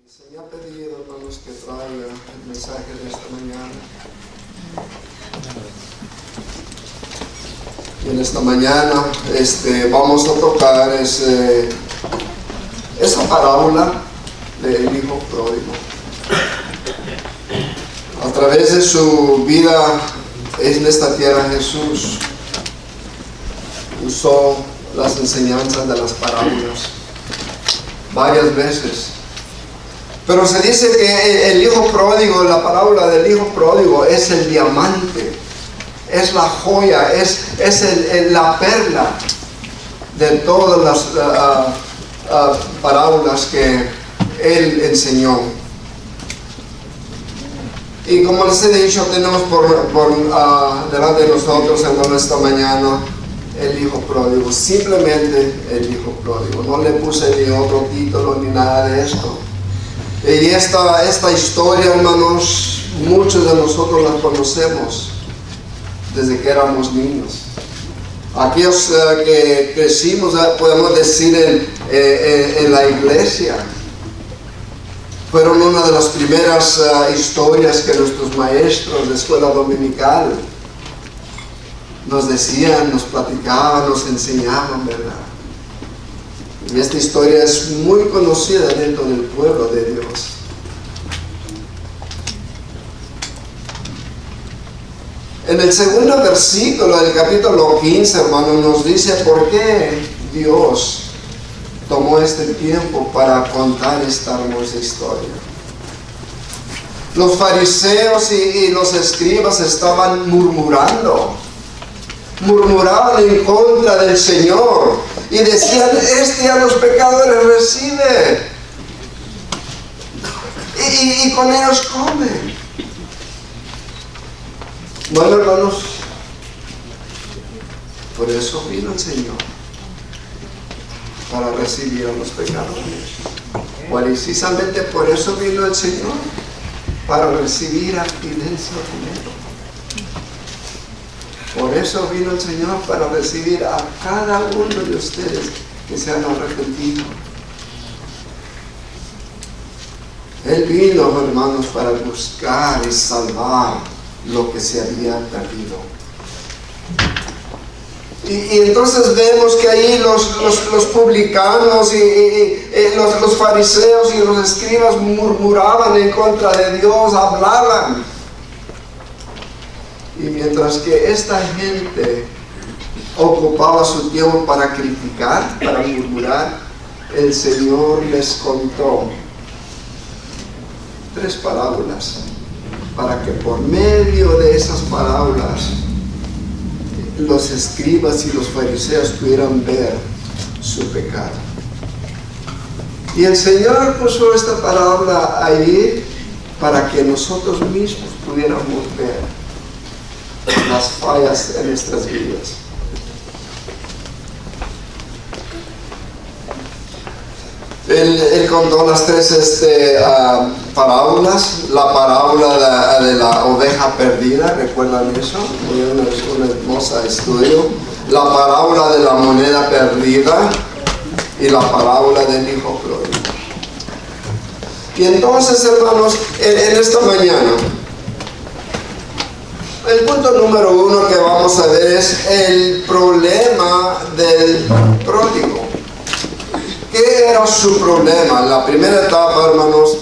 Se me ha pedido, hermanos, que traiga el mensaje de esta mañana. Y en esta mañana vamos a tocar esa parábola del hijo pródigo. A través de su vida en esta tierra, Jesús usó las enseñanzas de las parábolas varias veces. Pero se dice que el hijo pródigo, la parábola del hijo pródigo, es el diamante, es la joya, es la perla de todas las parábolas que él enseñó. Y como les he dicho, tenemos por delante de nosotros, hermanos, esta mañana el hijo pródigo, simplemente el hijo pródigo. No le puse ni otro título ni nada de esto. Y esta historia, hermanos, muchos de nosotros la conocemos desde que éramos niños. Aquellos que crecimos, podemos decir, en la iglesia, fueron una de las primeras historias que nuestros maestros de escuela dominical nos decían, nos platicaban, nos enseñaban, ¿verdad? Y esta historia es muy conocida dentro del pueblo de Dios. En el segundo versículo del capítulo 15, hermano, nos dice por qué Dios tomó este tiempo para contar esta hermosa historia. Los fariseos y los escribas estaban murmuraban en contra del Señor y decían: este a los pecadores recibe y con ellos come. Bueno, hermanos, por eso vino el Señor, para recibir a los pecadores. Precisamente por eso vino el Señor, para recibir a Fidencio Romero. Por eso vino el Señor, para recibir a cada uno de ustedes que se han arrepentido. Él vino, hermanos, para buscar y salvar lo que se había perdido. Y entonces vemos que ahí los publicanos y los fariseos y los escribas murmuraban en contra de Dios, hablaban. Y mientras que esta gente ocupaba su tiempo para criticar, para murmurar, el Señor les contó 3 parábolas, para que por medio de esas parábolas los escribas y los fariseos pudieran ver su pecado. Y el Señor puso esta parábola ahí para que nosotros mismos pudiéramos ver las fallas en nuestras vidas. Él contó las 3 parábolas. La parábola de la oveja perdida, ¿recuerdan eso? Una hermosa estudio. La parábola de la moneda perdida y la parábola del hijo pródigo. Y entonces, hermanos, en esta mañana, el punto número 1 que vamos a ver es el problema del pródigo. ¿Qué era su problema? La primera etapa, hermanos,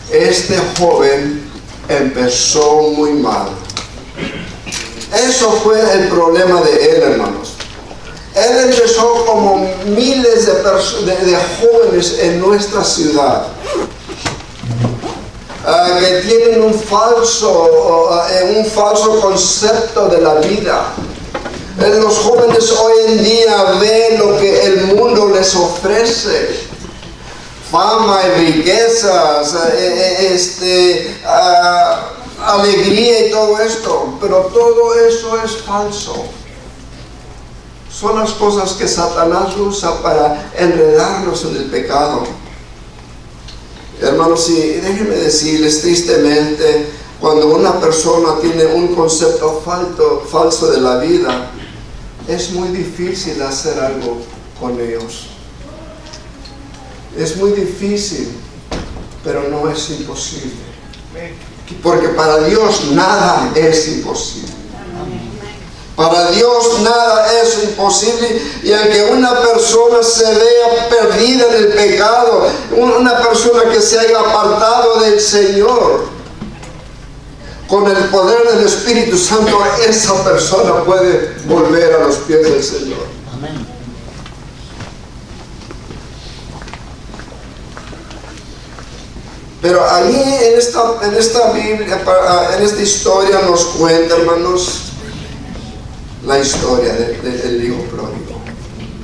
este joven empezó muy mal. Eso fue el problema de él, hermanos. Él empezó como miles de jóvenes en nuestra ciudad, que tienen un falso concepto de la vida. Los jóvenes hoy en día ven lo que el mundo les ofrece: fama y riquezas, alegría y todo esto, pero todo eso es falso. Son las cosas que Satanás usa para enredarnos en el pecado. Hermanos, y déjenme decirles, tristemente, cuando una persona tiene un concepto falso de la vida, es muy difícil hacer algo con ellos. Es muy difícil. pero no es imposible. Porque para Dios nada es imposible. Para Dios nada es imposible, y aunque una persona se vea perdida en el pecado, una persona que se haya apartado del Señor, con el poder del Espíritu Santo, esa persona puede volver a los pies del Señor. Amén. Pero ahí en esta Biblia, en esta historia nos cuenta, hermanos, la historia del hijo pródigo.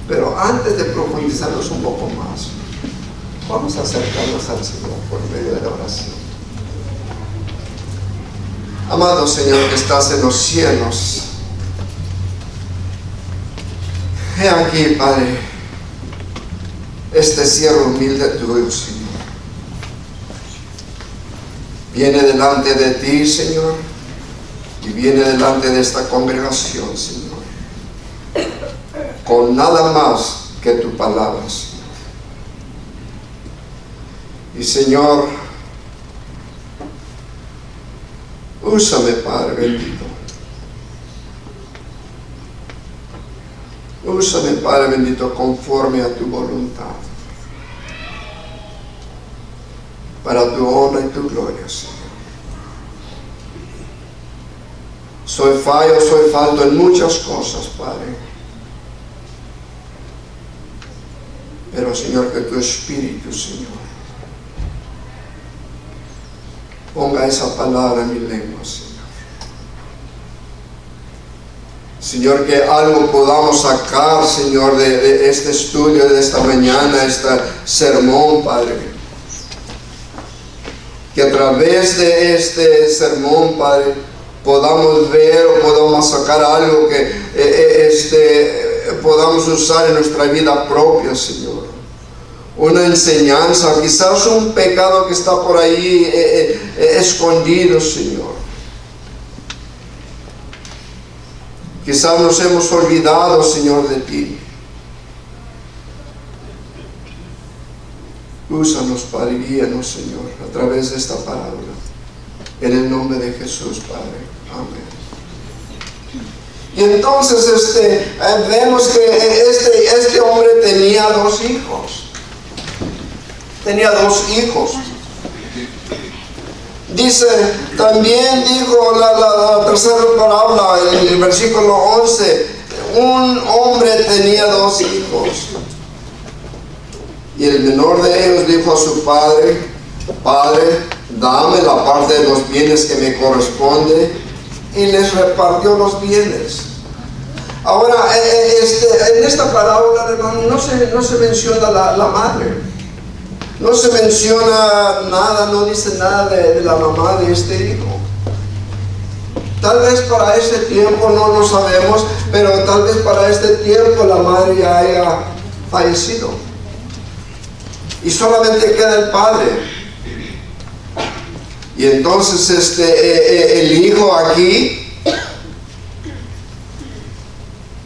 Pero antes de profundizarnos un poco más, vamos a acercarnos al Señor por medio de la oración. Amado Señor que estás en los cielos, he aquí, Padre, este siervo humilde tuyo, Señor. Viene delante de ti, Señor, y viene delante de esta congregación, Señor, con nada más que tu palabra, Señor. Y Señor, úsame, Padre bendito. Úsame, Padre bendito, conforme a tu voluntad, para tu honra y tu gloria, Señor. Soy falto en muchas cosas, Padre. Pero, Señor, que tu Espíritu, Señor, ponga esa palabra en mi lengua, Señor. Señor, que algo podamos sacar, Señor, de este estudio de esta mañana, este sermón, Padre. Que a través de este sermón, Padre, podamos ver o podamos sacar algo que podamos usar en nuestra vida propia, Señor. Una enseñanza, quizás un pecado que está por ahí escondido, Señor. Quizás nos hemos olvidado, Señor, de ti. Úsanos, Padre, guíanos, Señor, a través de esta palabra. En el nombre de Jesús, Padre. Amén. Y entonces vemos que este hombre tenía dos hijos. Tenía dos hijos. Dice, también dijo la tercera parábola, en el versículo 11, un hombre tenía dos hijos. Y el menor de ellos dijo a su padre, Padre, dame la parte de los bienes que me corresponde, y les repartió los bienes. Ahora, en esta parábola, hermano, no se menciona la madre. No se menciona nada, no dice nada de la mamá de este hijo. Tal vez para ese tiempo, no lo sabemos, pero tal vez para este tiempo la madre ya haya fallecido. Y solamente queda el padre. Y entonces el hijo aquí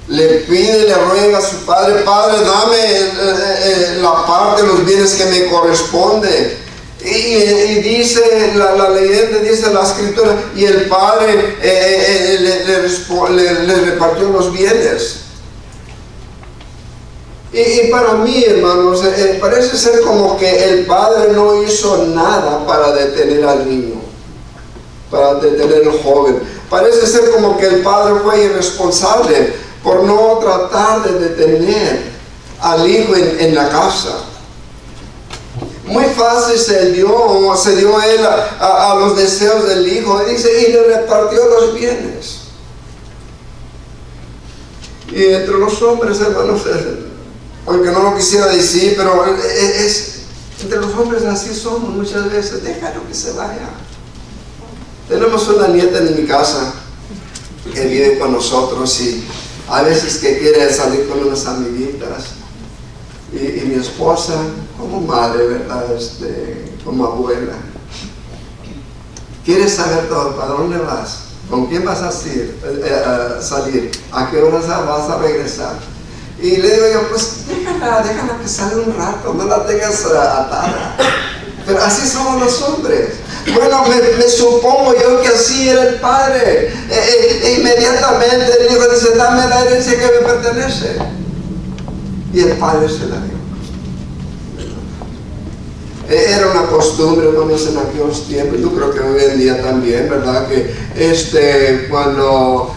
le pide, le ruega a su padre, Padre, dame la parte de los bienes que me corresponde. Y dice la leyenda, dice la escritura, y el padre le repartió los bienes. Y para mí, hermanos, parece ser como que el padre no hizo nada para detener al niño, para detener al joven. Parece ser como que el padre fue irresponsable por no tratar de detener al hijo en la casa. Muy fácil se dio él a los deseos del hijo, y dice, y le repartió los bienes. Y entre los hombres, hermanos, aunque no lo quisiera decir, pero entre los hombres así somos muchas veces. Déjalo que se vaya. Tenemos una nieta en mi casa que vive con nosotros, y a veces que quiere salir con unas amiguitas, y mi esposa, como madre, ¿verdad? Como abuela, quiere saber todo. ¿Para dónde vas? ¿Con quién vas a salir? ¿A qué horas vas a regresar? Y le digo yo, pues déjala que salga un rato, no la tengas atada. Pero así somos los hombres. Bueno, me supongo yo que así era el padre. Inmediatamente el hijo dice, dame la herencia que me pertenece. Y el padre se la dio. Era una costumbre, hermanos, en aquellos tiempos. Yo creo que hoy en día también, ¿verdad? Que cuando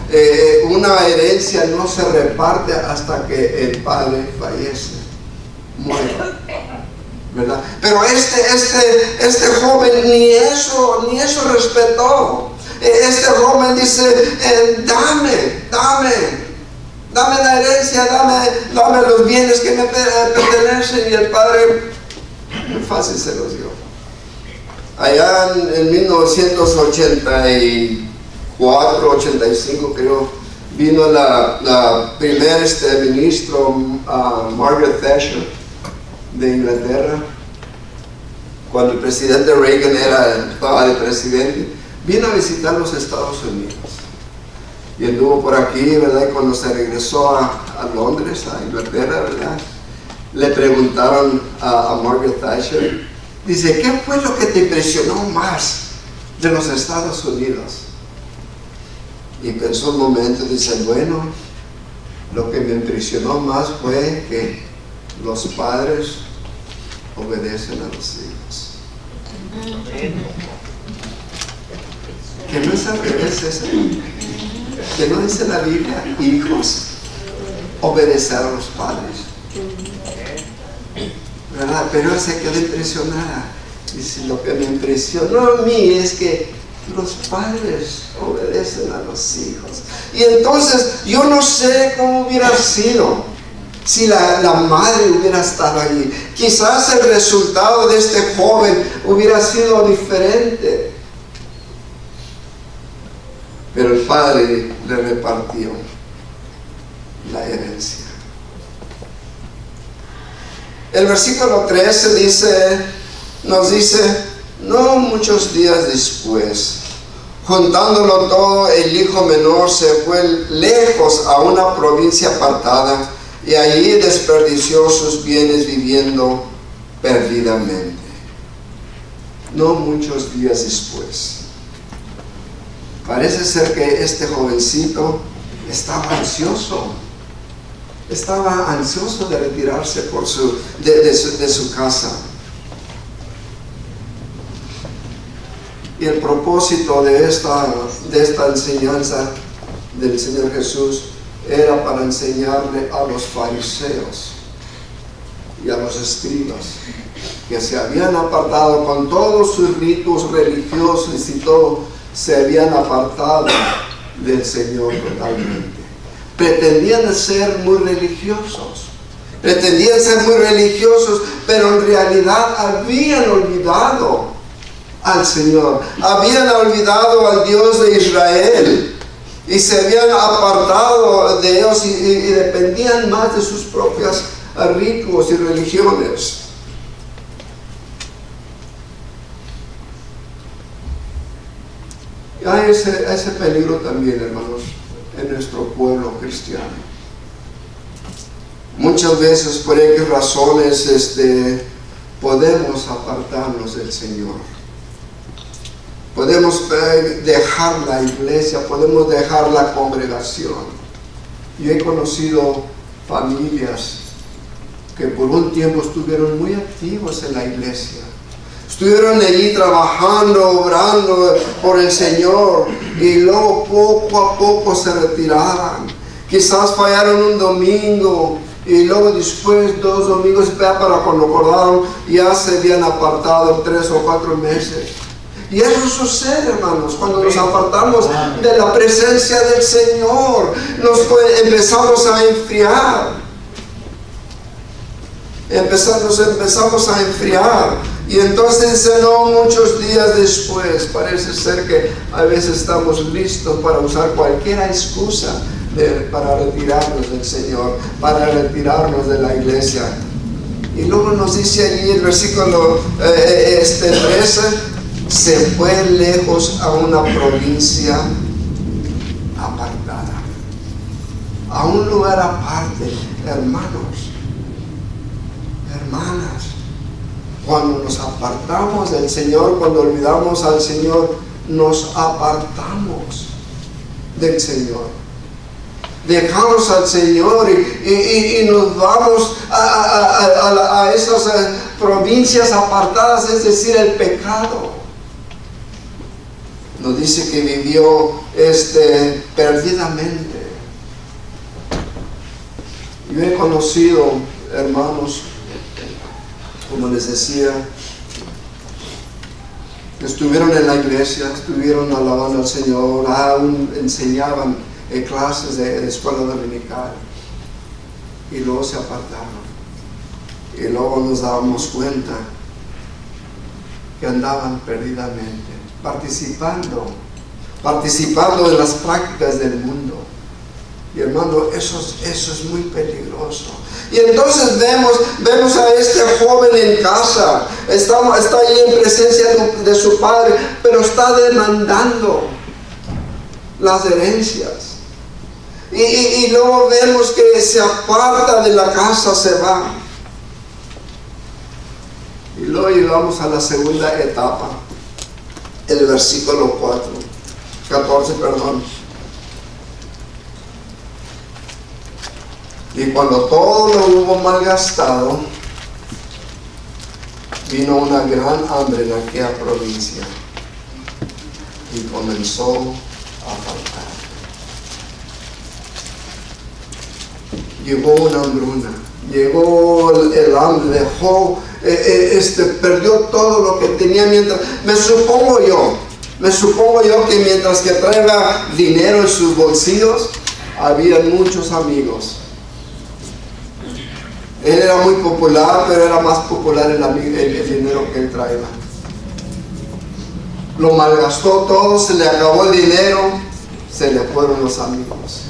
una herencia no se reparte hasta que el padre fallece, muere, ¿verdad? Pero este joven ni eso respetó. Este joven dice, dame la herencia, dame los bienes que me pertenecen. Y el padre muy fácil se los dio. Allá en 1984, 85 creo, vino la primer ministro Margaret Thatcher de Inglaterra, cuando el presidente Reagan estaba de presidente, vino a visitar los Estados Unidos y anduvo por aquí, ¿verdad? Y cuando se regresó a Londres, a Inglaterra, ¿verdad?, le preguntaron a Margaret Thatcher, dice, ¿qué fue lo que te impresionó más de los Estados Unidos? Y pensó un momento y dice, bueno, lo que me impresionó más fue que los padres obedecen a los hijos. Que no es al revés eso. Que no dice la Biblia, hijos, obedecer a los padres, ¿verdad? Pero ella se quedó impresionada. Dice, lo que me impresionó a mí es que los padres obedecen a los hijos. Y entonces yo no sé cómo hubiera sido si la madre hubiera estado allí. Quizás el resultado de este joven hubiera sido diferente, pero el padre le repartió la herencia. El versículo 13 nos dice, no muchos días después, juntándolo todo, el hijo menor se fue lejos a una provincia apartada y allí desperdició sus bienes viviendo perdidamente. No muchos días después. Parece ser que este jovencito estaba ansioso de retirarse de su casa. Y el propósito de esta enseñanza del Señor Jesús era para enseñarle a los fariseos y a los escribas, que se habían apartado con todos sus ritos religiosos y todo, se habían apartado del Señor totalmente. Pretendían ser muy religiosos, pero en realidad habían olvidado al Señor, habían olvidado al Dios de Israel y se habían apartado de ellos y dependían más de sus propios ritos y religiones. Hay ese peligro también, hermanos, en nuestro pueblo cristiano. Muchas veces, por X razones, podemos apartarnos del Señor. Podemos dejar la iglesia, podemos dejar la congregación. Yo he conocido familias que por un tiempo estuvieron muy activos en la iglesia. Estuvieron allí trabajando, obrando por el Señor, y luego poco a poco se retiraban. Quizás fallaron un domingo y luego después 2 domingos para cuando acordaron ya se habían apartado 3 o 4 meses. Y eso sucede, hermanos, cuando nos apartamos de la presencia del Señor. Empezamos a enfriar. Empezamos a enfriar. Y entonces dice, no muchos días después, parece ser que a veces estamos listos para usar cualquier excusa para retirarnos del Señor, para retirarnos de la iglesia. Y luego nos dice allí el versículo 13, se fue lejos a una provincia apartada, a un lugar aparte. Hermanos, hermanas, Cuando nos apartamos del Señor, cuando olvidamos al Señor, nos apartamos del Señor. Dejamos al Señor y nos vamos a esas provincias apartadas, es decir, el pecado. Nos dice que vivió perdidamente. Yo he conocido hermanos, como les decía, que estuvieron en la iglesia, estuvieron alabando al Señor, aún enseñaban clases de escuela dominical, y luego se apartaron, y luego nos dábamos cuenta que andaban perdidamente, participando en las prácticas del mundo. Y hermano, eso es muy peligroso. Y entonces vemos a este joven en casa, está ahí en presencia de su padre, pero está demandando las herencias. Y luego vemos que se aparta de la casa, se va. Y luego llegamos a la segunda etapa, el versículo 14. Y cuando todo lo hubo malgastado, vino una gran hambre en aquella provincia y comenzó a faltar. Llegó una hambruna, llegó el hambre, dejó, perdió todo lo que tenía. Me supongo yo que mientras que traía dinero en sus bolsillos, había muchos amigos. Él era muy popular, pero era más popular el dinero que él traía. Lo malgastó todo, se le acabó el dinero, se le fueron los amigos,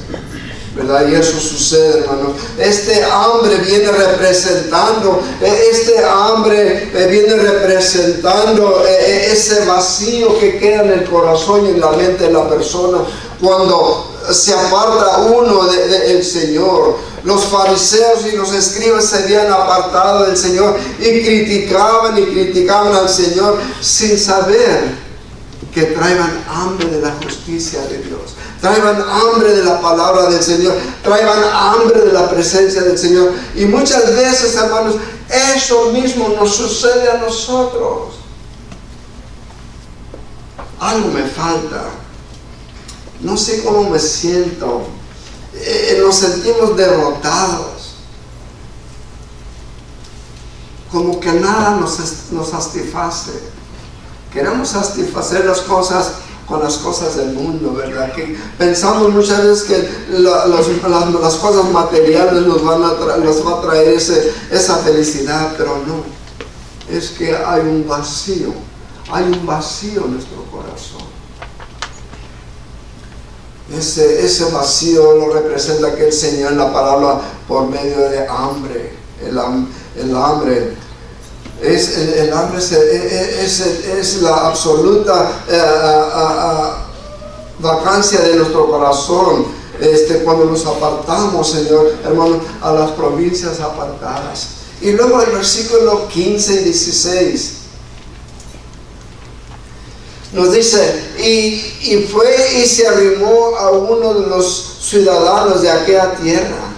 ¿verdad? Y eso sucede, hermano. Este hambre viene representando ese vacío que queda en el corazón y en la mente de la persona cuando se aparta uno del Señor. Los fariseos y los escribas se habían apartado del Señor y criticaban al Señor sin saber que traían hambre de la justicia de Dios, traían hambre de la palabra del Señor, traían hambre de la presencia del Señor. Y muchas veces, hermanos, eso mismo nos sucede a nosotros. Algo me falta, no sé cómo me siento. Nos sentimos derrotados, como que nada nos satisface. Queremos satisfacer las cosas con las cosas del mundo, ¿verdad? Que pensamos muchas veces que las cosas materiales nos va a traer esa felicidad, pero no. Es que hay un vacío en nuestro corazón. Ese vacío lo representa aquel Señor en la palabra por medio de hambre. El hambre es la absoluta vacancia de nuestro corazón cuando nos apartamos, Señor, hermano, a las provincias apartadas. Y luego el versículo 15 y 16 nos dice, y fue y se arrimó a uno de los ciudadanos de aquella tierra.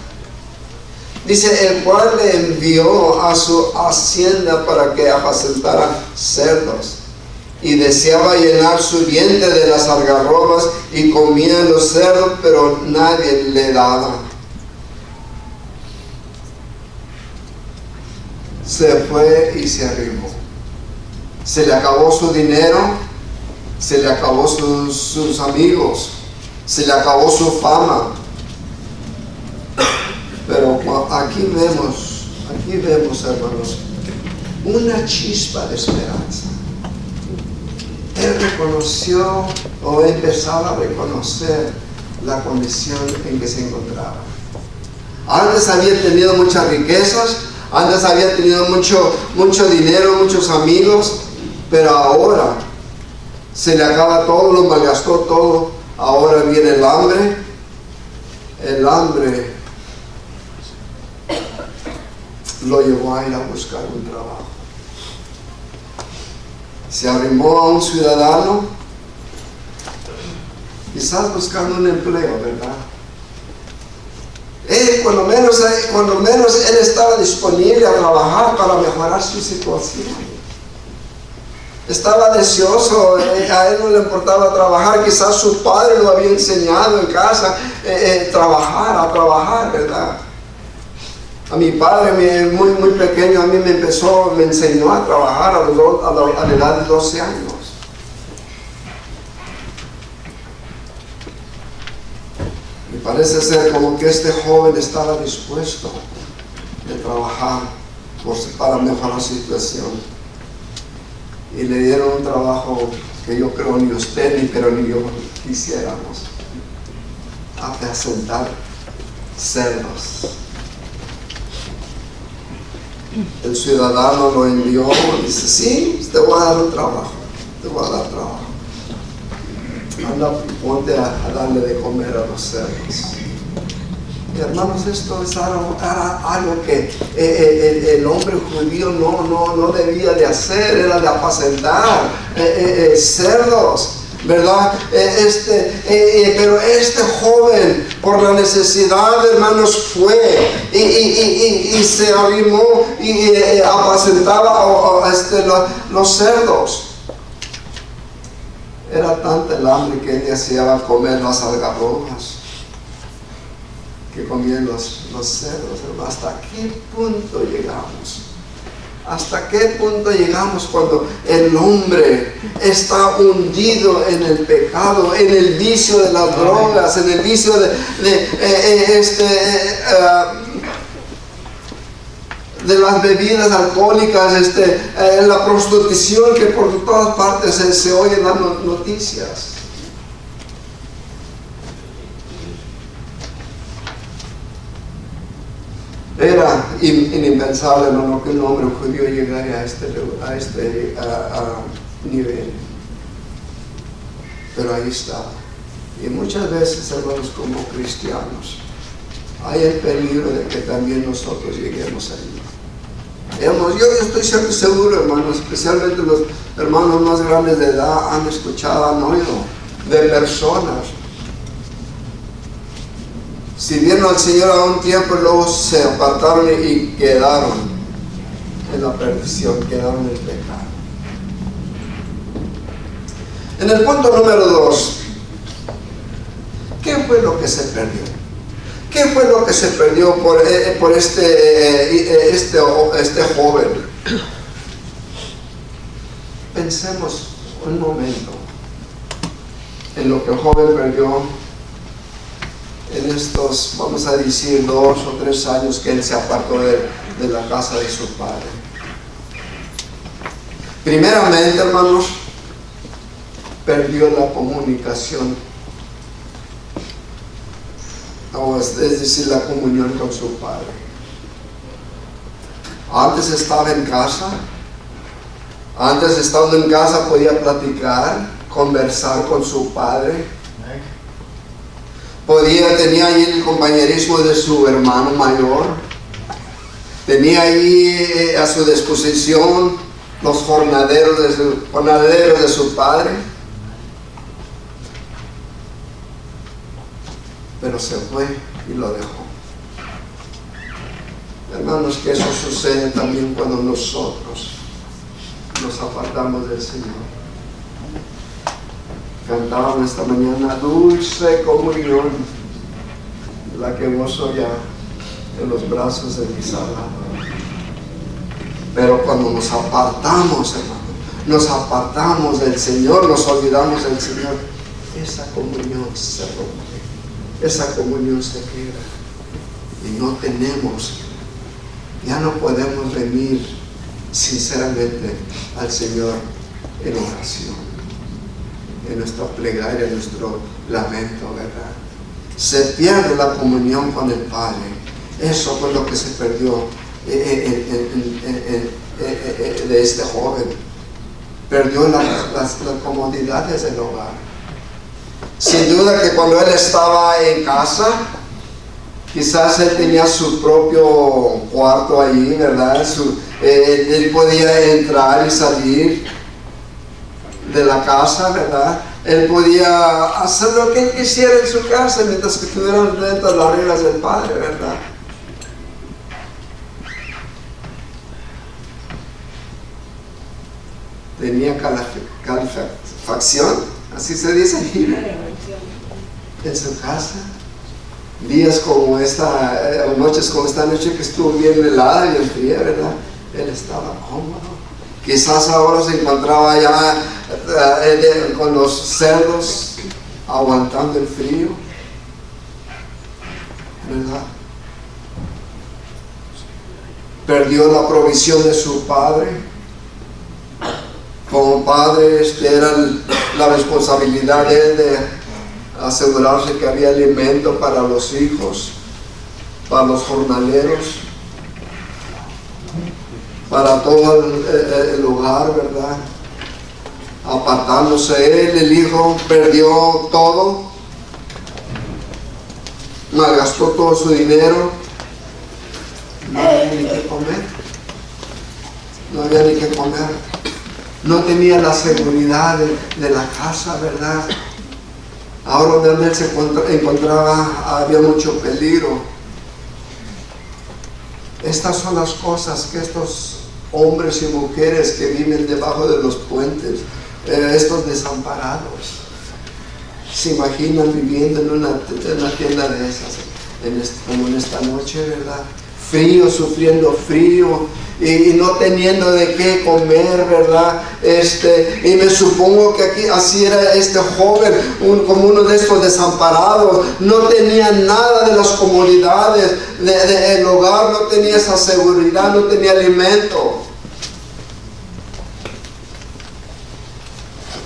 Dice, el cual le envió a su hacienda para que apacentara cerdos. Y deseaba llenar su vientre de las algarrobas y comía los cerdos, pero nadie le daba. Se fue y se arrimó. Se le acabó su dinero. Se le acabó sus amigos, se le acabó su fama. Pero aquí vemos, hermanos, una chispa de esperanza. Él reconoció o empezaba a reconocer la condición en que se encontraba. Antes había tenido muchas riquezas, antes había tenido mucho dinero, muchos amigos, pero ahora se le acaba todo, lo malgastó todo. Ahora viene el hambre. El hambre lo llevó a ir a buscar un trabajo. Se arrimó a un ciudadano, quizás buscando un empleo, ¿verdad? Cuando menos él estaba disponible a trabajar para mejorar su situación. Estaba deseoso, a él no le importaba trabajar, quizás su padre lo había enseñado en casa, a trabajar, ¿verdad? A mi padre, muy pequeño, a mí me enseñó a trabajar a la edad de 12 años. Y parece ser como que este joven estaba dispuesto de trabajar para mejorar la situación. Y le dieron un trabajo que yo creo ni usted pero ni yo quisiéramos: apacentar cerdos. El ciudadano lo envió y dice: sí, te voy a dar un trabajo, anda, ponte a darle de comer a los cerdos. Y hermanos, esto es algo que el hombre judío no debía de hacer, era de apacentar cerdos, ¿verdad? Pero este joven, por la necesidad, hermanos, fue y se arrimó y apacentaba los cerdos. Era tanta el hambre que él deseaba comer las algarrobas que comían los cerdos, hermano. ¿Hasta qué punto llegamos? ¿Hasta qué punto llegamos cuando el hombre está hundido en el pecado, en el vicio de las drogas, en el vicio de las bebidas alcohólicas, la prostitución que por todas partes se oye en las noticias? Era inimpensable, hermano, que un hombre judío llegara a este nivel. Pero ahí está. Y muchas veces, hermanos, como cristianos, hay el peligro de que también nosotros lleguemos allí. Yo estoy seguro, hermanos, especialmente los hermanos más grandes de edad han oído de personas. Sirvieron al Señor a un tiempo y luego se apartaron y quedaron en la perdición, quedaron en el pecado. En el punto número 2, ¿qué fue lo que se perdió? ¿Qué fue lo que se perdió por este joven? Pensemos un momento en lo que el joven perdió en estos, vamos a decir, 2 o 3 años que él se apartó de la casa de su padre. Primeramente, hermanos, perdió la comunicación, es decir, la comunión con su padre. Antes estaba en casa, antes estando en casa podía platicar, conversar con su padre. Tenía ahí el compañerismo de su hermano mayor, tenía ahí a su disposición los jornaleros de su padre, pero se fue y lo dejó. Hermanos, que eso sucede también cuando nosotros nos apartamos del Señor. Cantábamos esta mañana: dulce comunión, la que gozo ya en los brazos de mi Salvador. Pero cuando nos apartamos, hermano, nos apartamos del Señor, nos olvidamos del Señor, esa comunión se rompe, esa comunión se queda y no tenemos, ya no podemos venir sinceramente al Señor en oración, en nuestra plegaria, en nuestro lamento, ¿verdad? Se pierde la comunión con el Padre. Eso fue lo que se perdió de este joven. Perdió las comodidades del hogar. Sin duda que cuando él estaba en casa, quizás él tenía su propio cuarto ahí, ¿verdad? Él podía entrar y salir. de la casa, ¿verdad? Él podía hacer lo que él quisiera en su casa mientras que estuvieran dentro de las reglas del Padre, ¿verdad? Tenía calefacción, así se dice, en su casa. Días como esta, o noches como esta noche que estuvo bien helada y fría, ¿verdad? Él estaba cómodo. Quizás ahora se encontraba ya con los cerdos aguantando el frío, ¿verdad? Perdió la provisión de su padre. Como padre, era la responsabilidad de él de asegurarse que había alimento para los hijos, para los jornaleros, para todo el hogar, ¿verdad? Apartándose él, el hijo, perdió todo, malgastó todo su dinero, no había ni qué comer, no había ni qué comer. No tenía la seguridad de la casa, ¿verdad? Ahora donde él se encontraba había mucho peligro. Estas son las cosas que estos hombres y mujeres que viven debajo de los puentes, estos desamparados, se imaginan viviendo en una tienda de esas, como en esta noche, ¿verdad? Frío, sufriendo frío y no teniendo de qué comer, ¿verdad? Y me supongo que aquí así era este joven, como uno de estos desamparados. No tenía nada de las comodidades del hogar, no tenía esa seguridad, no tenía alimento.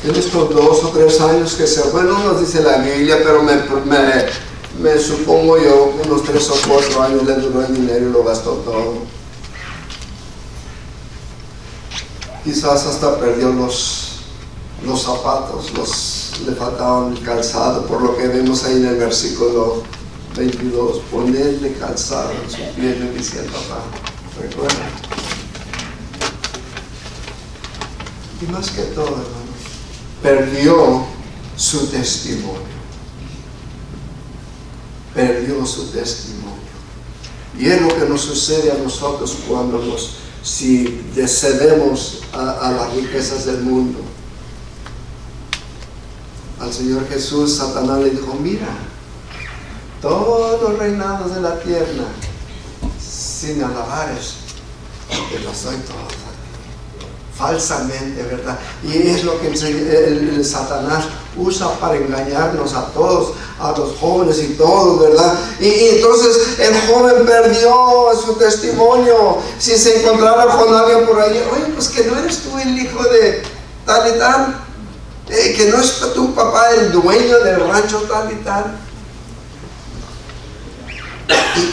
En estos 2 o 3 años que se fue, no nos dice la Biblia, pero me supongo yo unos 3 o 4 años le duró el dinero y lo gastó todo. Quizás hasta perdió los zapatos, le faltaban el calzado, por lo que vemos ahí en el versículo 22, ponerle calzado en su pie, le decía el papá, recuerda. Y más que todo, hermanos, perdió su testimonio. Perdió su testimonio. Y es lo que nos sucede a nosotros cuando si cedemos a las riquezas del mundo. Al Señor Jesús, Satanás le dijo, mira, todos los reinados de la tierra, sin alabares, te los doy todos. Falsamente, ¿verdad? Y es lo que el Satanás usa para engañarnos a todos, a los jóvenes y todos, ¿verdad? Y entonces el joven perdió su testimonio. Si se encontrara con alguien por ahí, oye, pues que no eres tú el hijo de tal y tal, que no es tu papá el dueño del rancho tal y tal.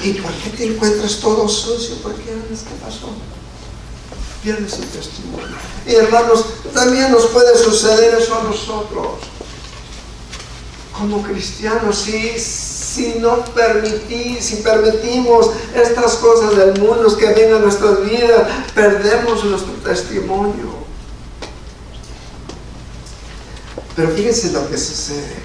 ¿Y por qué te encuentras todo sucio? ¿Por qué? ¿Qué pasó? Pierde su testimonio. Y hermanos, también nos puede suceder eso a nosotros como cristianos. Si permitimos estas cosas del mundo que vengan a nuestras vidas, perdemos nuestro testimonio. Pero fíjense lo que sucede.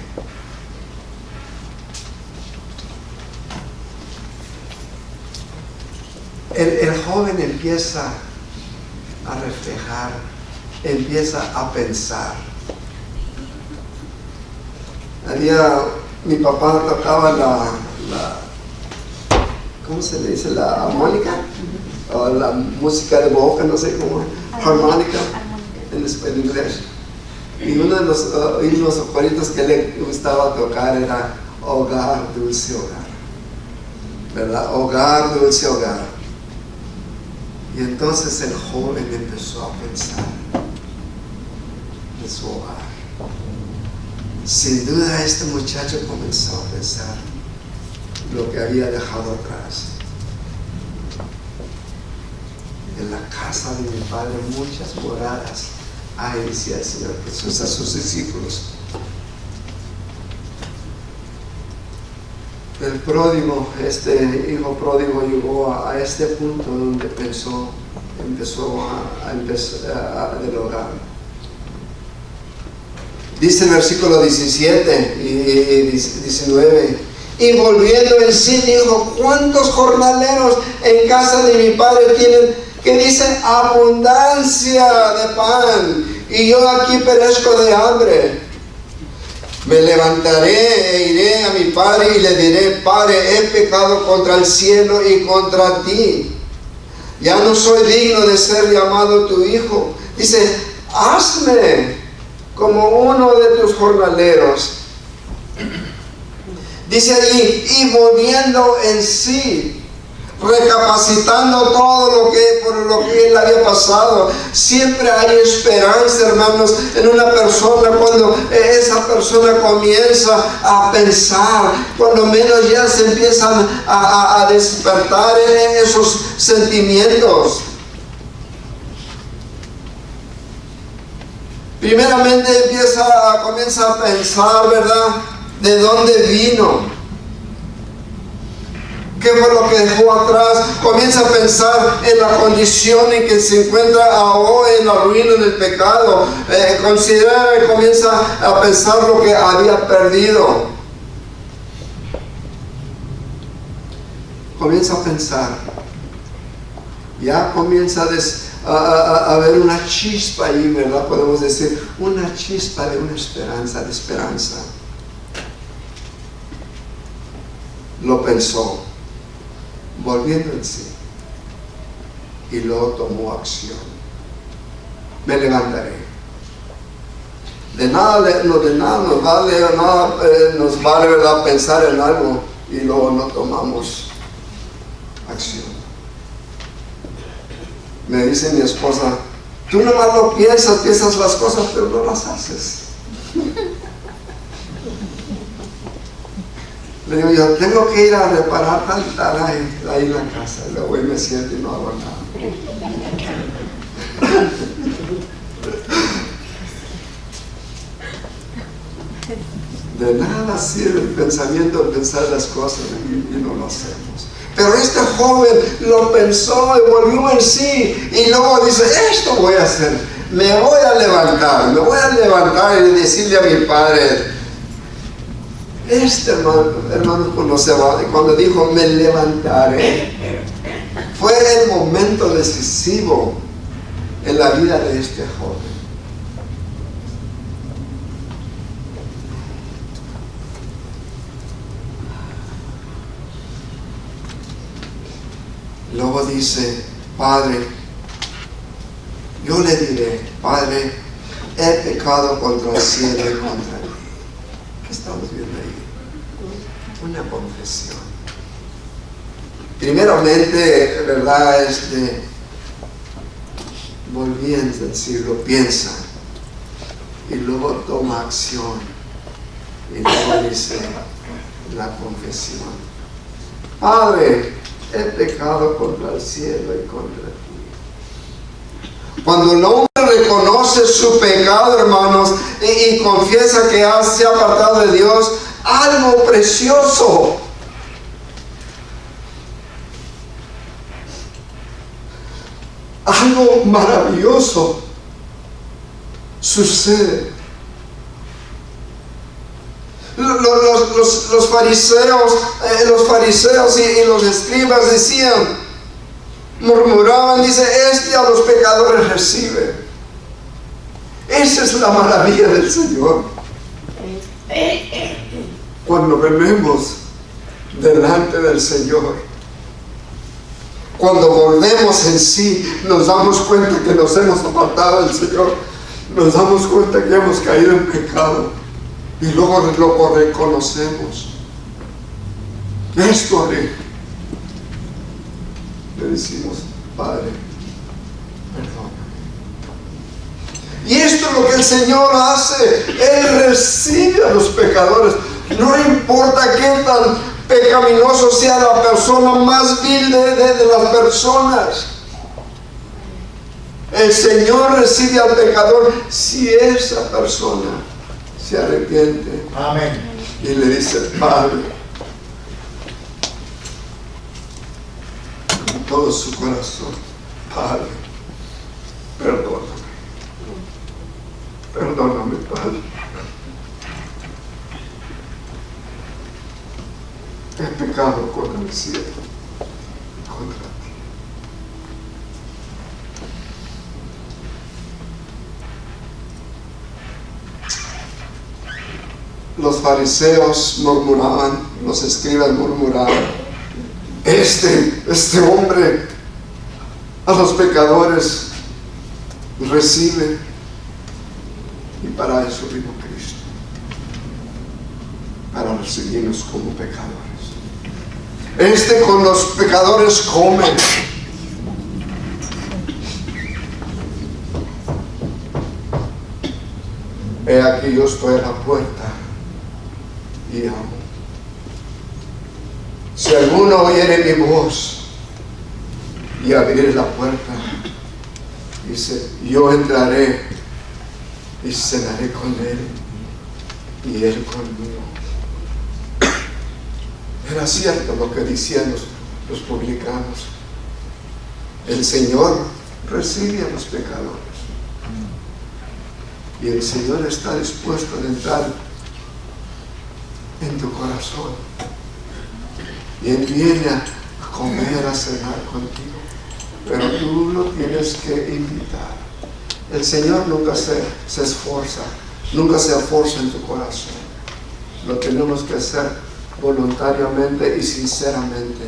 El joven empieza a reflejar, empieza a pensar. Mi papá tocaba la ¿cómo se le dice? La armónica, o la música de boca, no sé cómo, armónica en inglés. Y uno de los favoritos que le gustaba tocar era Hogar, Dulce Hogar, ¿verdad? Hogar, Dulce Hogar. Y entonces el joven empezó a pensar en su hogar. Sin duda este muchacho comenzó a pensar lo que había dejado atrás. En la casa de mi padre muchas moradas hay, decía el Señor Jesús a sus discípulos. El pródigo, este hijo pródigo llegó a este punto donde empezó a del hogar. Dice el versículo 17 y 19. Y volviendo en sí dijo: ¿cuántos jornaleros en casa de mi padre tienen, que dice, abundancia de pan, y yo aquí perezco de hambre? Me levantaré e iré a mi padre y le diré: Padre, he pecado contra el cielo y contra ti. Ya no soy digno de ser llamado tu hijo. Dice: hazme como uno de tus jornaleros. Dice allí: y volviendo en sí, recapacitando todo por lo que él había pasado. Siempre hay esperanza, hermanos, en una persona cuando esa persona comienza a pensar, cuando menos ya se empiezan a despertar esos sentimientos. Primeramente comienza a pensar, ¿verdad?, de dónde vino, qué fue lo que dejó atrás. Comienza a pensar en la condición en que se encuentra ahora, en la ruina, en el pecado. Considera y comienza a pensar lo que había perdido. Comienza a pensar. Ya comienza a ver una chispa ahí, ¿verdad? Podemos decir, una chispa de una esperanza, de esperanza. Lo pensó, volviendo en sí, y luego tomó acción. Me levantaré. De nada nos vale, ¿verdad?, pensar en algo y luego no tomamos acción. Me dice mi esposa: tú nomás lo piensas las cosas, pero no las haces. Le digo yo: tengo que ir a reparar tal ahí en la casa. Y luego me siento y no hago nada. De nada sirve el pensamiento de pensar las cosas y no lo hacemos. Pero este joven lo pensó y volvió en sí, y luego dice: esto voy a hacer, me voy a levantar y decirle a mi padre. Este hermano, cuando dijo: me levantaré, fue el momento decisivo en la vida de este joven. Luego dice: Padre, yo le diré: Padre, he pecado contra el cielo y contra ti. ¿Qué estamos viendo ahí? Una confesión. Primeramente, ¿verdad?, volviendo en sí, lo piensa, y luego toma acción, y luego dice la confesión: Padre, he pecado contra el cielo y contra ti. Cuando el hombre reconoce su pecado, hermanos, y confiesa que se ha apartado de Dios, algo precioso, algo maravilloso sucede. Los fariseos y los escribas decían, murmuraban, dice: este a los pecadores recibe. Esa es la maravilla del Señor. Cuando venimos delante del Señor, cuando volvemos en sí, nos damos cuenta que nos hemos apartado del Señor, nos damos cuenta que hemos caído en pecado, y luego lo reconocemos. Esto haré. Le decimos: Padre, perdóname. Y esto es lo que el Señor hace. Él recibe a los pecadores. No importa qué tan pecaminoso sea la persona más vil de las personas. El Señor recibe al pecador si esa persona se arrepiente. Amén. Y le dice: Padre, con todo su corazón: Padre, perdóname. Perdóname, Padre. he pecado contra el cielo, contra ti. Los fariseos murmuraban, los escribas murmuraban: este hombre a los pecadores recibe, y para eso vino Cristo, para recibirnos como pecadores. Con los pecadores come. He aquí, yo estoy a la puerta y llamo. Si alguno oyere mi voz y abriere la puerta, dice, yo entraré y cenaré con él y él conmigo. Era cierto lo que decían los publicanos. El Señor recibe a los pecadores, y el Señor está dispuesto a entrar en tu corazón, y Él viene a comer, a cenar contigo, pero tú lo tienes que invitar. El Señor nunca se esfuerza, nunca se esfuerza en tu corazón. Lo tenemos que hacer voluntariamente y sinceramente.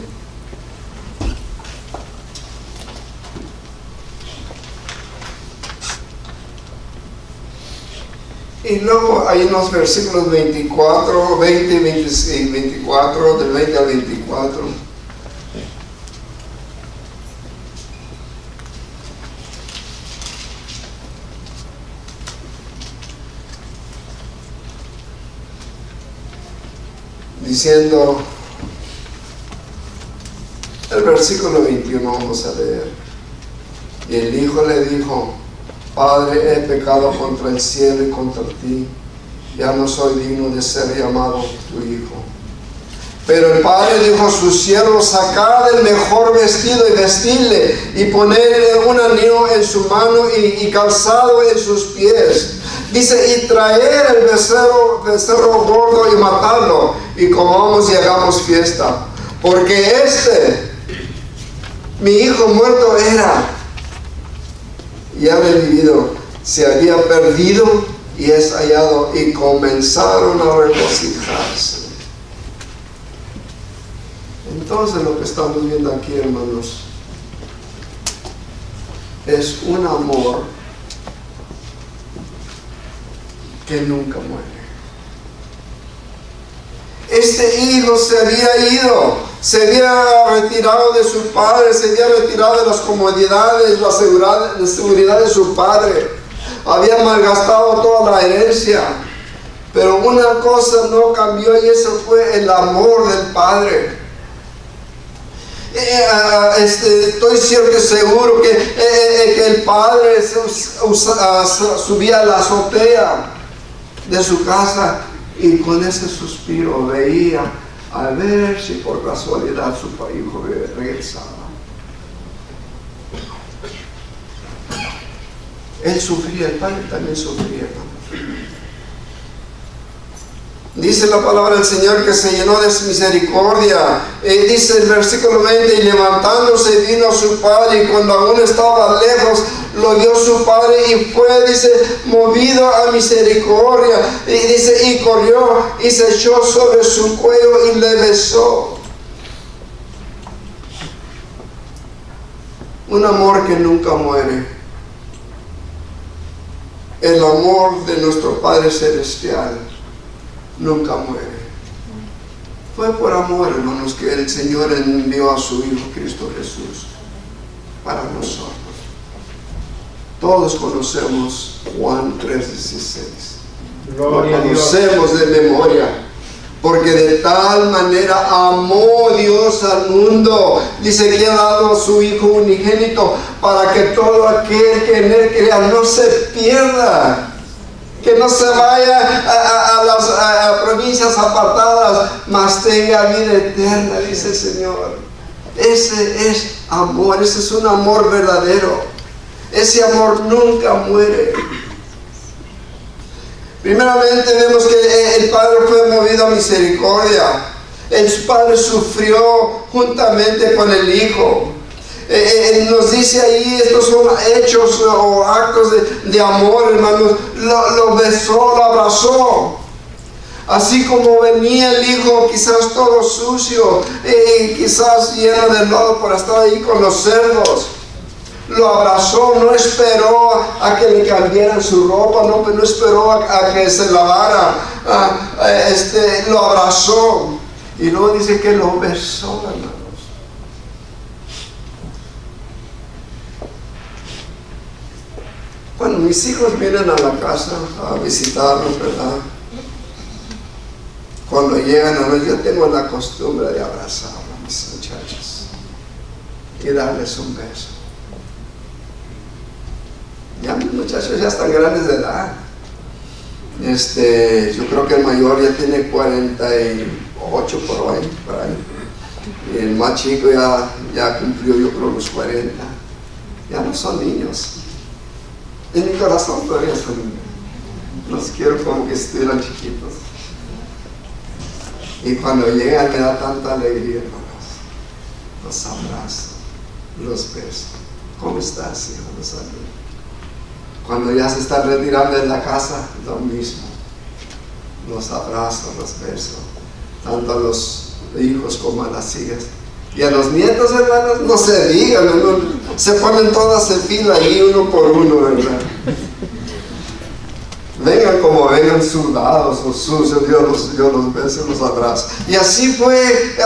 Y luego hay unos versículos 24, 20 y 24, del 20 al 24. Diciendo, el versículo 21 vamos a leer. Y el hijo le dijo: Padre, he pecado contra el cielo y contra ti, ya no soy digno de ser llamado tu hijo. Pero el padre dijo a sus siervos: sacad el mejor vestido y vestidle, y ponedle un anillo en su mano y calzado en sus pies. Dice, y traer el becerro gordo y matarlo, y comamos y hagamos fiesta. Porque mi hijo muerto era, y ha revivido, se había perdido y es hallado, y comenzaron a regocijarse. Entonces lo que estamos viendo aquí, hermanos, es un amor que nunca muere. Este hijo se había ido, se había retirado de su padre, se había retirado de las comodidades, la seguridad de su padre, había malgastado toda la herencia, pero una cosa no cambió, y eso fue el amor del padre. Estoy cierto y seguro que el padre subía a la azotea de su casa y con ese suspiro veía a ver si por casualidad su hijo regresaba. Él sufría, el padre también sufría. Dice la palabra del Señor que se llenó de misericordia. Dice el versículo 20, y levantándose vino a su padre, y cuando aún estaba lejos, lo vio su padre, y fue, dice, movido a misericordia. Y dice, y corrió, y se echó sobre su cuello, y le besó. Un amor que nunca muere. El amor de nuestro Padre Celestial nunca muere. Fue por amor, hermanos, que el Señor envió a su Hijo Cristo Jesús para nosotros. Todos conocemos Juan 3:16. Lo conocemos de memoria. Porque de tal manera amó Dios al mundo, dice, que ha dado a su Hijo unigénito, para que todo aquel que en Él crea no se pierda, que no se vaya a las provincias apartadas, mas tenga vida eterna, dice el Señor. Ese es amor, ese es un amor verdadero. Ese amor nunca muere. Primeramente vemos que el Padre fue movido a misericordia. El padre sufrió juntamente con el hijo. Nos dice ahí, estos son hechos o actos de amor, hermanos. Lo besó, lo abrazó. Así como venía el hijo quizás todo sucio, quizás lleno de lodo por estar ahí con los cerdos, lo abrazó, no esperó a que le cambiaran su ropa, no esperó a que se lavara, lo abrazó y luego dice que lo besó, hermanos. Cuando mis hijos vienen a la casa a visitarnos, ¿verdad? Cuando llegan a nosotros, yo tengo la costumbre de abrazar a mis muchachos y darles un beso. Ya mis muchachos ya están grandes de edad. Yo creo que el mayor ya tiene 48 por ahí. Y el más chico ya cumplió, yo creo, los 40. Ya no son niños. En mi corazón todavía son niños. Los quiero como que estuvieran chiquitos. Y cuando llegan me da tanta alegría, hermanos. Los abrazo, los beso. ¿Cómo estás, hijo? Los saludo. Cuando ya se están retirando de la casa, lo mismo. Los abrazo, los beso. Tanto a los hijos como a las hijas. Y a los nietos, hermanos, no se digan, ¿no? Se ponen todas en fila ahí, uno por uno, ¿verdad? Vengan como vengan sudados o sucios, yo los beso, los abrazo. Y así fue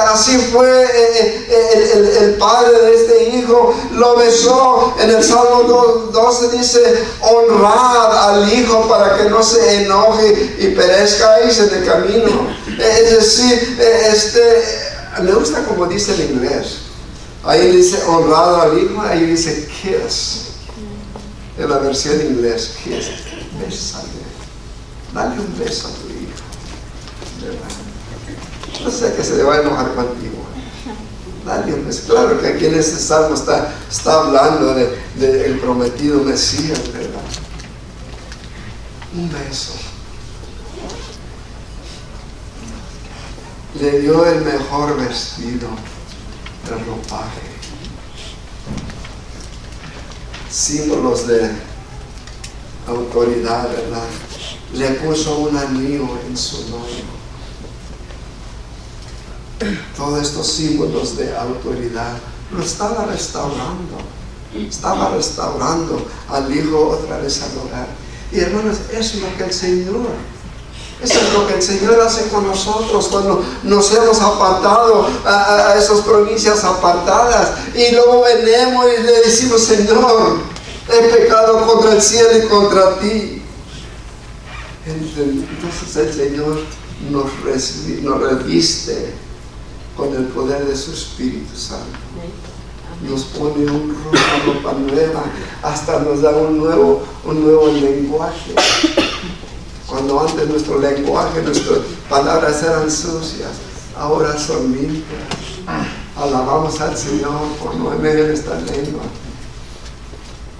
el padre de este hijo, lo besó. En el Salmo 12 dice, honrad al hijo para que no se enoje y perezcáis en el camino. Es decir, me gusta como dice en inglés. Ahí dice honrad al hijo, ahí dice kiss. En la versión en inglés, kiss. Bésale. Dale un beso a tu hijo, ¿verdad? No sé que se le va a enojar contigo. Dale un beso. Claro que aquí en este salmo está hablando del prometido Mesías, ¿verdad? Un beso. Le dio el mejor vestido, el ropaje. Símbolos de autoridad, ¿verdad? Le puso un anillo en su mano. Todos estos símbolos de autoridad lo estaba restaurando. Estaba restaurando al hijo otra vez al hogar. Y hermanos, eso es lo que el Señor, eso es lo que el Señor hace con nosotros cuando nos hemos apartado a esas provincias apartadas. Y luego venimos y le decimos, Señor, he pecado contra el cielo y contra ti. Entonces el Señor nos reviste con el poder de su Espíritu Santo. Nos pone una ropa nueva, hasta nos da un nuevo lenguaje. Cuando antes nuestro lenguaje, nuestras palabras eran sucias, ahora son limpias. Alabamos al Señor por no medio de esta lengua.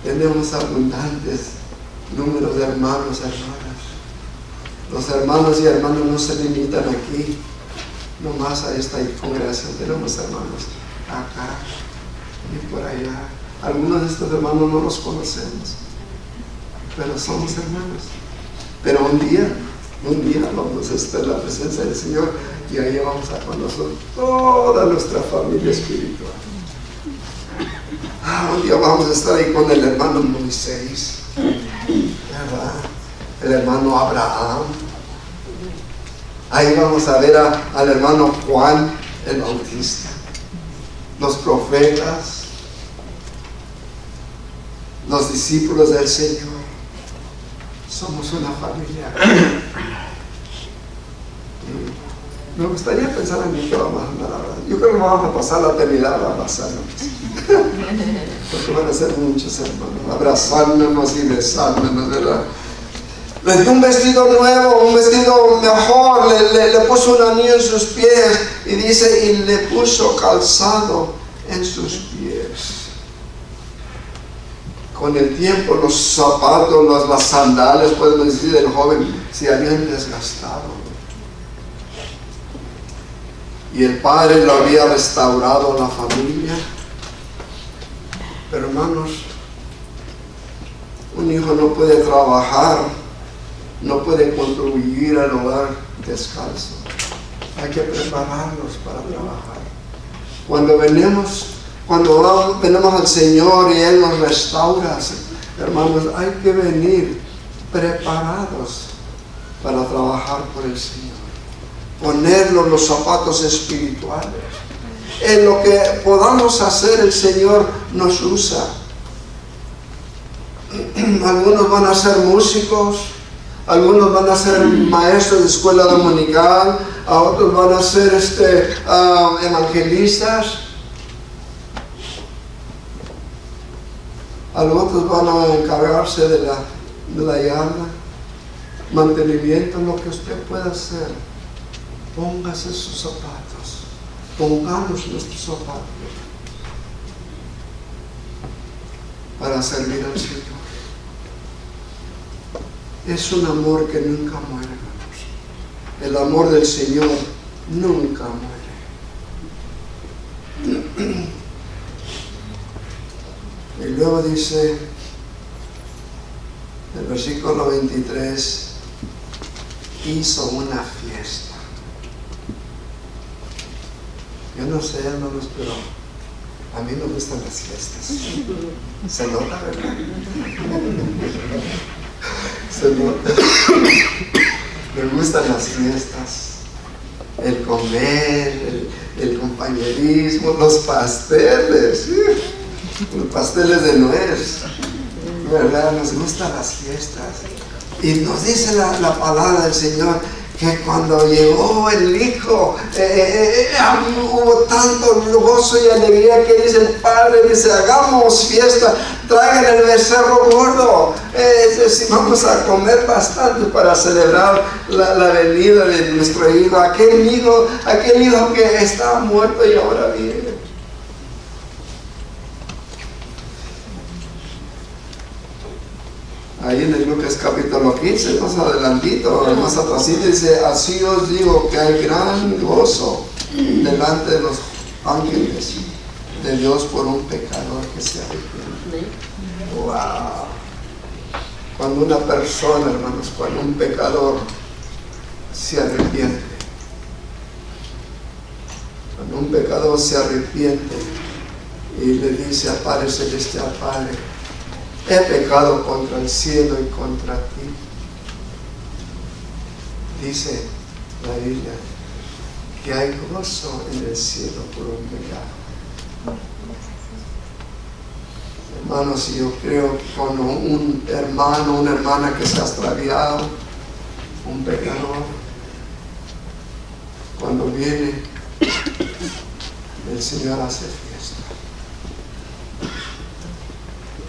Tenemos abundantes números de hermanos, hermanas. Los hermanos y hermanas no se limitan aquí, nomás a esta congregación. Tenemos hermanos acá y por allá. Algunos de estos hermanos no los conocemos, pero somos hermanos. Pero un día vamos a estar en la presencia del Señor y ahí vamos a conocer toda nuestra familia espiritual. Un día vamos a estar ahí con el hermano Moisés, ¿verdad? El hermano Abraham. Ahí vamos a ver al hermano Juan el Bautista, los profetas, los discípulos del Señor. Somos una familia. Me gustaría pensar en mí que vamos a andar ahora. Yo creo que vamos a pasar la eternidad abrazándonos. Porque van a ser muchos hermanos, abrazándonos y besándonos, ¿verdad? Le dio un vestido nuevo, un vestido mejor, le puso un anillo en sus pies y dice, y le puso calzado en sus pies. Con el tiempo los zapatos, las sandalias, podemos decir, del joven se habían desgastado. y el padre lo había restaurado a la familia. Pero hermanos, un hijo no puede trabajar, no puede contribuir al hogar descalzo. Hay que prepararlos para trabajar. Cuando venimos al Señor y Él nos restaura, hermanos, hay que venir preparados para trabajar por el Señor. Ponernos los zapatos espirituales. En lo que podamos hacer, el Señor nos usa. Algunos van a ser músicos, algunos van a ser maestros de escuela dominical, a otros van a ser evangelistas, a otros van a encargarse de la yarda, mantenimiento, lo que usted pueda hacer. Póngase sus zapatos, pongamos nuestros zapatos para servir al Señor. Es un amor que nunca muere, hermanos. El amor del Señor nunca muere. Y luego dice, el versículo 23, hizo una fiesta. Yo no sé, hermanos, pero a mí me gustan las fiestas. Se nota, ¿verdad? Se nota. Me gustan las fiestas, el comer, el compañerismo, los pasteles de nuez, ¿verdad? Nos gustan las fiestas. Y nos dice la palabra del Señor que cuando llegó el hijo, hubo tanto gozo y alegría que dice el padre, dice, hagamos fiesta, traigan el becerro gordo, vamos a comer bastante para celebrar la venida de nuestro hijo, aquel hijo que estaba muerto y ahora vive. Ahí en el Lucas capítulo 15, más adelantito, más atrásito, dice, así os digo que hay gran gozo delante de los ángeles de Dios por un pecador que se arrepiente. Wow. Cuando una persona, hermanos, cuando un pecador se arrepiente, cuando un pecador se arrepiente y le dice al Padre Celestial, Padre, he pecado contra el cielo y contra ti. Dice la Biblia que hay gozo en el cielo por un pecado. Hermanos, yo creo que cuando un hermano, una hermana que se ha extraviado, un pecador, cuando viene, el Señor hace fiesta.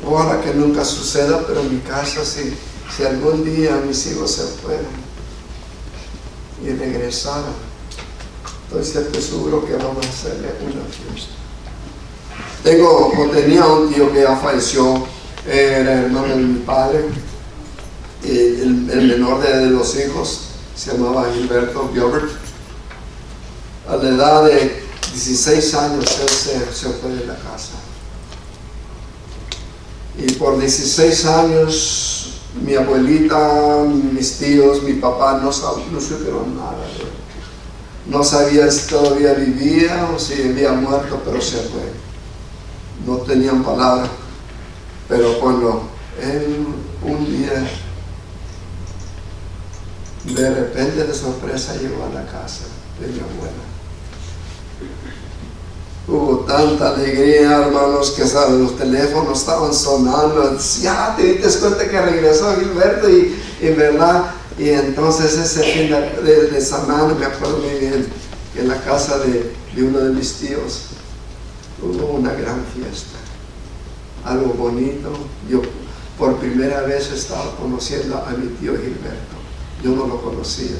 Ojalá que nunca suceda, pero en mi casa, si algún día mis hijos se fueran y regresaran, estoy seguro que vamos a hacerle una fiesta. Tenía un tío que ya falleció, era hermano de mi padre, el menor de los hijos, se llamaba Gilberto Gilbert. A la edad de 16 años él se fue de la casa. Y por 16 años mi abuelita, mis tíos, mi papá no supieron nada. No sabían si todavía vivía o si había muerto, pero se fue. No tenían palabra. Pero cuando él un día, de repente de sorpresa, llegó a la casa de mi abuela. Hubo tanta alegría, hermanos, que los teléfonos estaban sonando. Ya te diste cuenta que regresó Gilberto y verdad. Y entonces ese fin de semana, me acuerdo muy bien, que en la casa de uno de mis tíos hubo una gran fiesta. Algo bonito. Yo por primera vez estaba conociendo a mi tío Gilberto. Yo no lo conocía.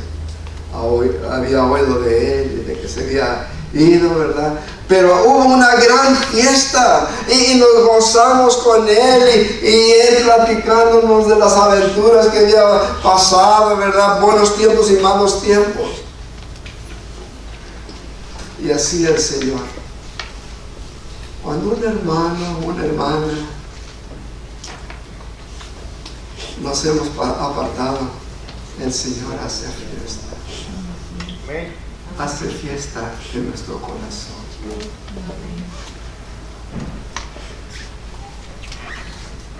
Había oído de él y de que se había ido, ¿verdad? Pero hubo una gran fiesta y nos gozamos con él y él platicándonos de las aventuras que había pasado, ¿verdad? Buenos tiempos y malos tiempos. Y así el Señor. Cuando un hermano, una hermana nos hemos apartado, el Señor hace fiesta. Hace fiesta en nuestro corazón.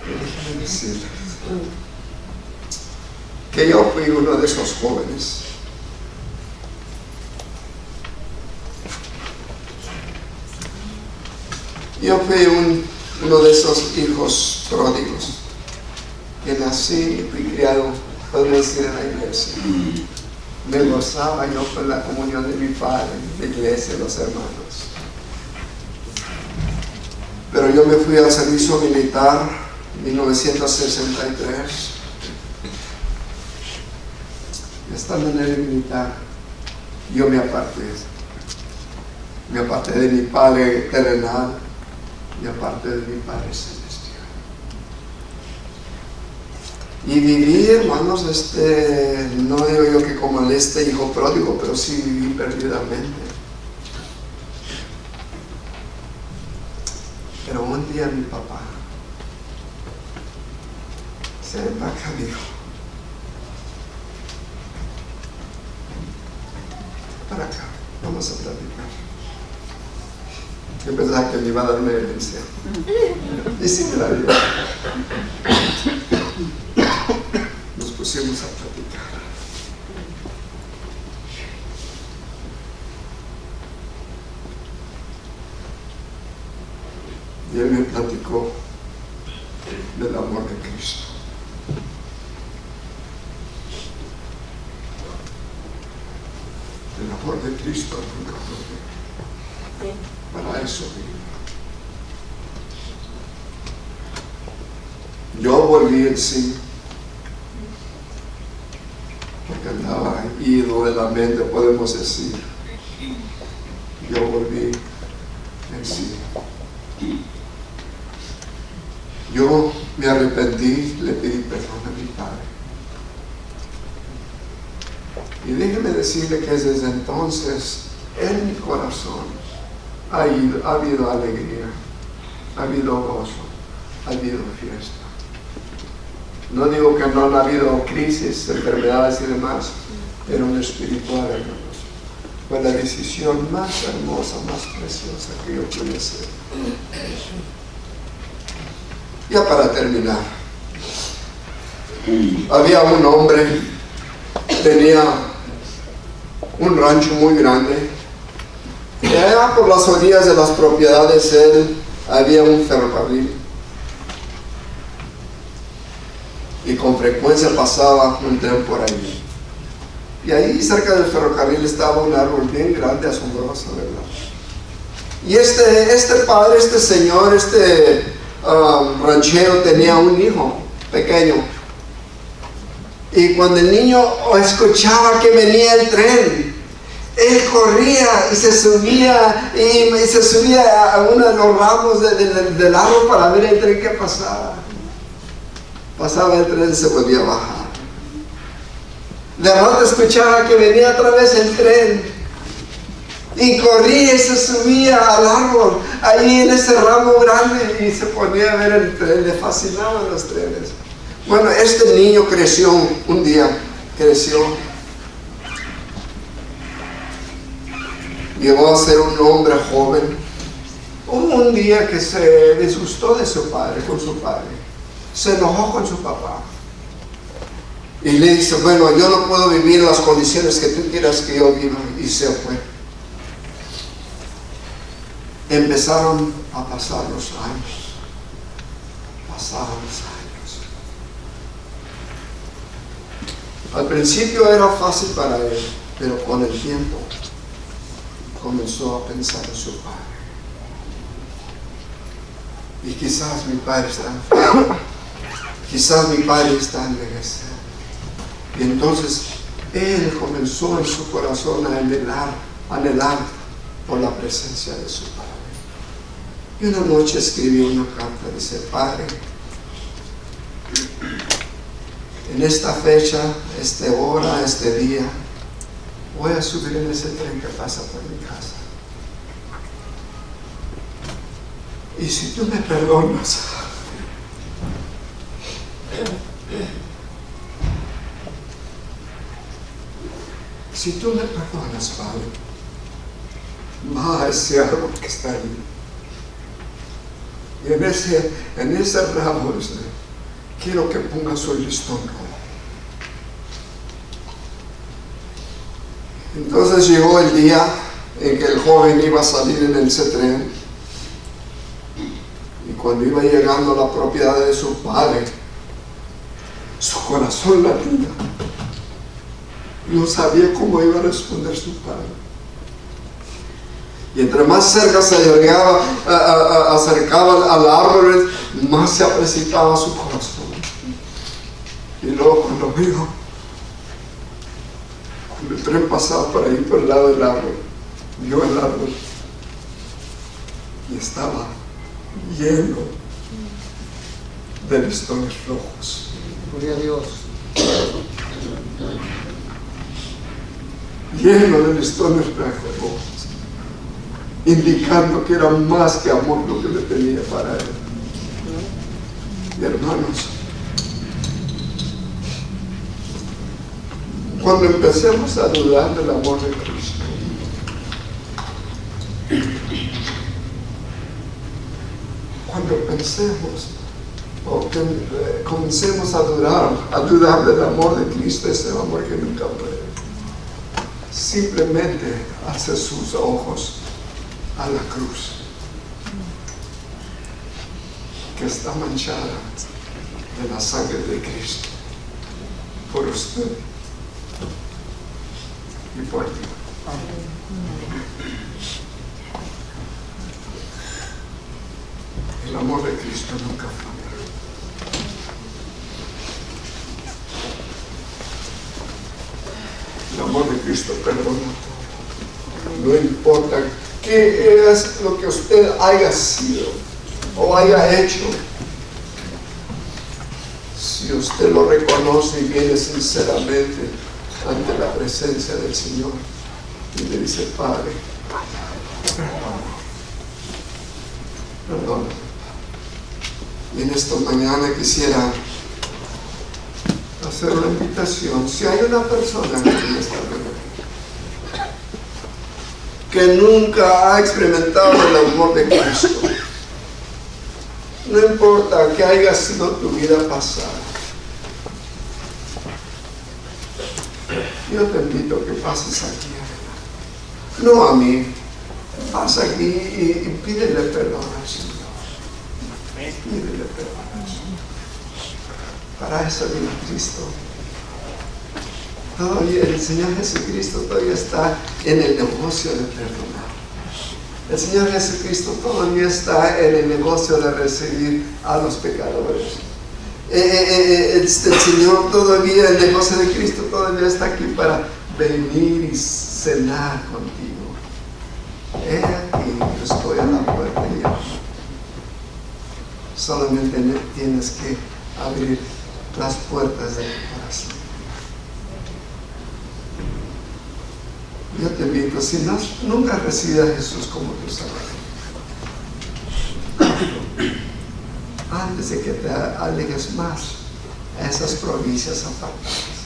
Déjenme decirles que yo fui uno de esos jóvenes. Yo fui uno de esos hijos pródigos que nací y fui criado, podemos decir, en la iglesia. Me gozaba yo con la comunión de mi padre, la iglesia, los hermanos. Pero yo me fui al servicio militar en 1963. Estando en el militar, yo me aparté. Me aparté de mi Padre terrenal y aparte de mi Padre celestial. Y viví, hermanos, no digo yo que como este hijo pródigo, pero sí viví perdidamente. Pero un día mi papá se embarca, dijo: para acá, vamos a platicar. Yo pensaba que me iba a dar una herencia. Y sí me la dio. Nos pusimos a platicar. Y él me platicó del amor de Cristo. El amor de Cristo, para eso vino. Yo volví en sí, porque andaba ido de la mente, podemos decir. Yo volví en sí. Yo me arrepentí, le pedí perdón a mi Padre. Y déjeme decirle que desde entonces, en mi corazón, ha habido alegría, ha habido gozo, ha habido fiesta. No digo que no ha habido crisis, enfermedades y demás, pero en espiritual, hermanos, fue la decisión más hermosa, más preciosa que yo pude hacer. Ya para terminar, había un hombre, tenía un rancho muy grande, y allá por las orillas de las propiedades él había un ferrocarril, y con frecuencia pasaba un tren por ahí. Y ahí cerca del ferrocarril estaba un árbol bien grande, asombroso, ¿verdad? Y este padre, este señor, ranchero tenía un hijo pequeño. Y cuando el niño escuchaba que venía el tren, él corría y se subía a uno de los ramos del árbol para ver el tren que pasaba. Pasaba el tren y se volvía a bajar. De rato escuchaba que venía otra vez el tren y corría y se subía al árbol ahí en ese ramo grande y se ponía a ver el tren. Le fascinaban los trenes. Bueno, este niño creció un día, llegó a ser un hombre joven. Hubo un día que se disgustó de su padre, con su padre, se enojó con su papá y le dice: bueno, yo no puedo vivir en las condiciones que tú quieras que yo viva, y se fue. Empezaron a pasar los años, Al principio era fácil para él, pero con el tiempo comenzó a pensar en su padre. Y quizás mi padre está enfermo, quizás mi padre está envejeciendo. Y entonces él comenzó en su corazón a anhelar por la presencia de su padre. Y una noche escribió una carta, dice: Padre, en esta fecha, hora, este día, voy a subir en ese tren que pasa por mi casa. Y si tú me perdonas, si tú me perdonas, Padre, va a ese árbol que está ahí. Y en ese ramo quiero que pongas un listón rojo. Entonces llegó el día en que el joven iba a salir en el Cetrén. Y cuando iba llegando a la propiedad de su padre, su corazón latía. No sabía cómo iba a responder su padre. Y entre más cerca se acercaba al árbol, más se precipitaba su corazón. Y luego cuando vio el tren pasaba por ahí, por el lado del árbol, vio el árbol y estaba lleno de listones rojos. Gloria a Dios. Lleno de listones rojos, indicando que era más que amor lo que le tenía para él. Y hermanos, cuando empecemos a dudar del amor de Cristo, cuando pensemos o que comencemos a dudar del amor de Cristo, ese amor que nunca muere, simplemente hace sus ojos a la cruz, que está manchada de la sangre de Cristo por usted y por ti. El amor de Cristo nunca falla. El amor de Cristo perdona todo. No importa qué es lo que usted haya sido o haya hecho. Si usted lo reconoce y viene sinceramente ante la presencia del Señor y le dice: Padre, perdona. Y en esta mañana quisiera hacer una invitación. Si hay una persona en esta mañana que nunca ha experimentado el amor de Cristo, no importa que haya sido tu vida pasada, yo te invito a que pases aquí, no a mí, pasa aquí y pídele perdón al Señor. Pídele perdón al Señor. Para eso vino Cristo. Todavía el Señor Jesucristo todavía está en el negocio de perdonar. El Señor Jesucristo todavía está en el negocio de recibir a los pecadores. El Señor todavía, el negocio de Cristo todavía está aquí para venir y cenar contigo. He aquí, yo estoy a la puerta y llamo. Solamente tienes que abrir las puertas de tu corazón. Yo te invito, si nunca has recibido a Jesús como tu Salvador, antes de que te alejes más a esas provincias apartadas,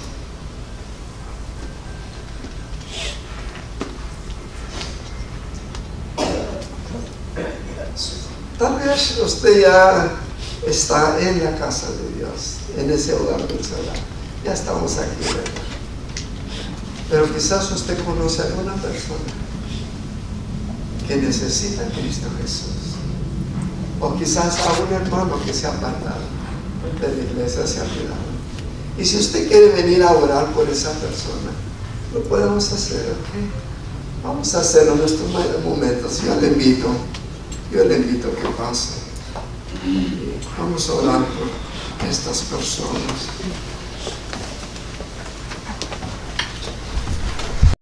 tal vez usted ya está en la casa de Dios, en ese hogar del Señor. Ya estamos aquí, ¿verdad? Pero quizás usted conoce a alguna persona que necesita a Cristo Jesús. O quizás a un hermano que se ha apartado de la iglesia, se ha quedado. Y si usted quiere venir a orar por esa persona, lo podemos hacer, ¿ok? Vamos a hacerlo en estos momentos. Yo le invito a que pase. Vamos a orar por estas personas.